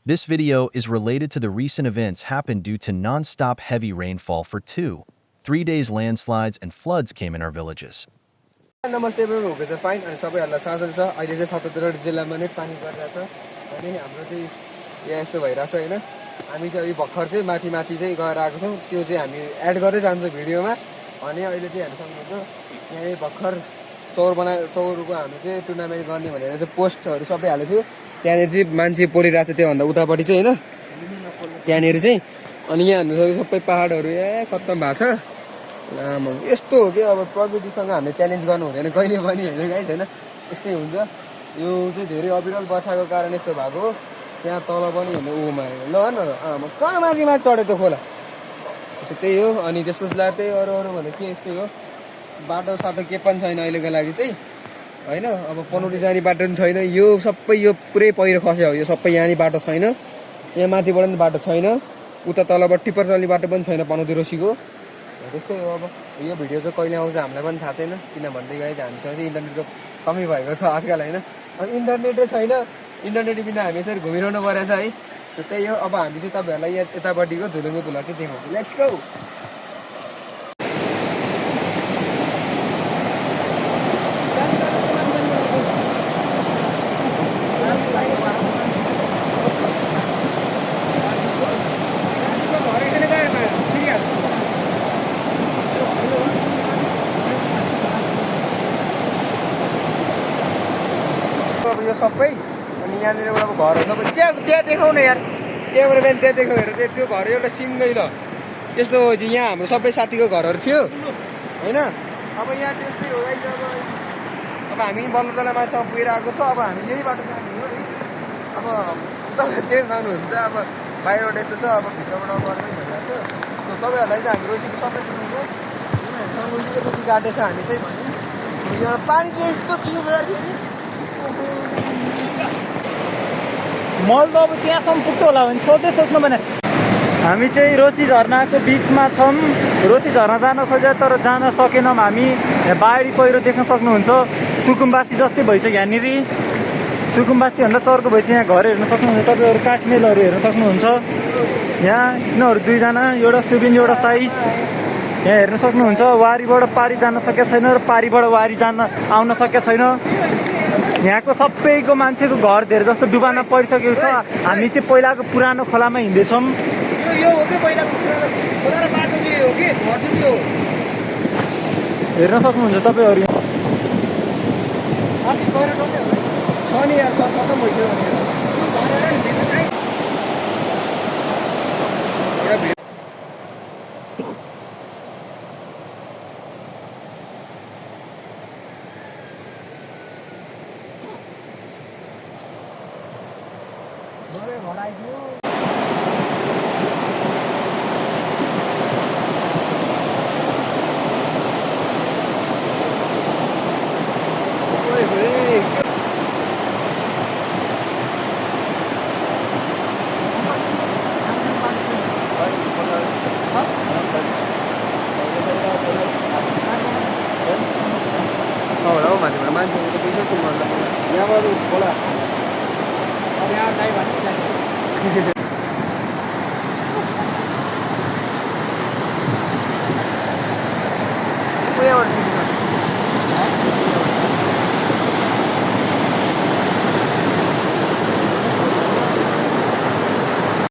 This video is related to the recent events happened due to non-stop heavy rainfall for 3 days. Landslides and floods came in our villages. नमस्ते everyone, hope is fine अनि सबैहरुलाई साझा छ। अहिले चाहिँ 77 जिल्लामा नै पानी परिरहेछ अनि हाम्रो चाहिँ यहाँ यस्तो भइरहेछ हैन। हामी चाहिँ भर्खर चाहिँ माथि चाहिँ गएर आएको छौं। त्यो चाहिँ हामी एड गर्दै जान्छौं भिडियोमा। अनि अहिले चाहिँ हेर्न सक्नुहुन्छ यहाँ भर्खर चौरको हामी चाहिँ टुर्नामेन्ट गर्ने भनेर चाहिँ पोस्टहरु सबै हालेको छु। त्यहाँनेर चाहिँ मान्छे पढिरहेछ त्यो भन्दा उतापटि चाहिँ हैन। त्यहाँनेर चाहिँ अनि यहाँ हेर्न सबै पहाडहरु खत्तम भएको छ। यस्तो हो कि अब प्रकृतिसँग हामीले च्यालेन्ज गर्नु हुँदैन कहिले पनि हैन गाइस हैन। यस्तै हुन्छ। यो चाहिँ धेरै अविरल वर्षाको कारण यस्तो भएको हो। त्यहाँ तल पनि हैन ओमा ल न कहाँ माथि चढ्यो त्यो खोला। त्यही हो। अनि त्यसपछि त्यही अरु भने के यस्तै हो। बाटो साटो के पनि छैन अहिलेको लागि चाहिँ हैन। अब पनौटी जाने बाटो पनि छैन। यो सबै यो पुरै पहिरो खस्यो। यो सबै यहाँ नि बाटो छैन। यहाँ माथिबाट पनि बाटो छैन। उता तलबाट टिप्पर चल्ने बाटो पनि छैन पनौती रोसीको। त्यस्तै हो। अब यो भिडियो चाहिँ कहिले आउँछ हामीलाई पनि थाहा छैन। किन भन्दै गए हामीसँग चाहिँ इन्टरनेटको कमी भएको छ आजकल हैन। अनि इन्टरनेटै छैन। इन्टरनेट बिना हामी यसरी घुमिरहनु परेछ है। सो त्यही हो। अब हामी चाहिँ तपाईहरुलाई यतापट्टिको झुलुङ्गे पुल चाहिँ देखाउँछौँ। Let's go. अब यो सबै अनि यहाँनिर एउटा घरहरू सबै त्यहाँ देखाउ न यार। त्यहाँबाट बिहान त्यहाँ देखाउ हेर त्यो घर एउटा सिङ्गै ल। त्यस्तो यहाँ हाम्रो सबै साथीको घरहरू थियो हैन। अब यहाँ त्यस्तै हो गाइस। अब हामी बल्ल तल माछामा पुगेर आएको छ। अब हामी यही बाटो जाने हो है। अब तपाईहरु त्यही जानुहुन्छ। अब बाहिरबाट यस्तो छ। अब भित्रबाट गर्दै भइरहेको छ। सो तपाईहरुलाई चाहिँ हामी रोटीको सबै दिनुहुन्छ। रोटीको जति काटेछ हामी चाहिँ भन्यो यहाँ पानी चाहिँ यस्तो किनेर फेरि मल त अब त्यहाँसम्म पुग्छ होला भने सोच्नु भने हामी चाहिँ रोटी झरनाको बिचमा छौँ। रोटी झरना जान खोजे तर जान सकेनौँ हामी। बाढी पहिरो देख्न सक्नुहुन्छ। सुकुम्बासी जस्तै भइसक्यो यहाँनिर। सुकुम्बासीभन्दा चर्को भइसक्यो। यहाँ घर हेर्न सक्नुहुन्छ तपाईँहरू। काठमेलहरू हेर्न सक्नुहुन्छ। यहाँ यिनीहरू दुईजना एउटा सुबिन एउटा साइज यहाँ हेर्न सक्नुहुन्छ। वारीबाट पारी जान सकेको छैन र पारीबाट वारी जान आउन सकेको छैन। यहाँको सबैको मान्छेको घर धेरै जस्तो डुबानमा परिसकेको छ। हामी चाहिँ पहिलाको पुरानो खोलामा हिँड्दैछौँ। यो हो के पहिलाको पुरानो खोला र बाटो चाहिँ हो के घर चाहिँ त्यो हेर्न सक्नुहुन्छ तपाईँहरू। छ नि यार खतम भइसक्यो मान्छेबाट मान्छेहरू त पैसा कुल यहाँबाट खोला अब यहाँ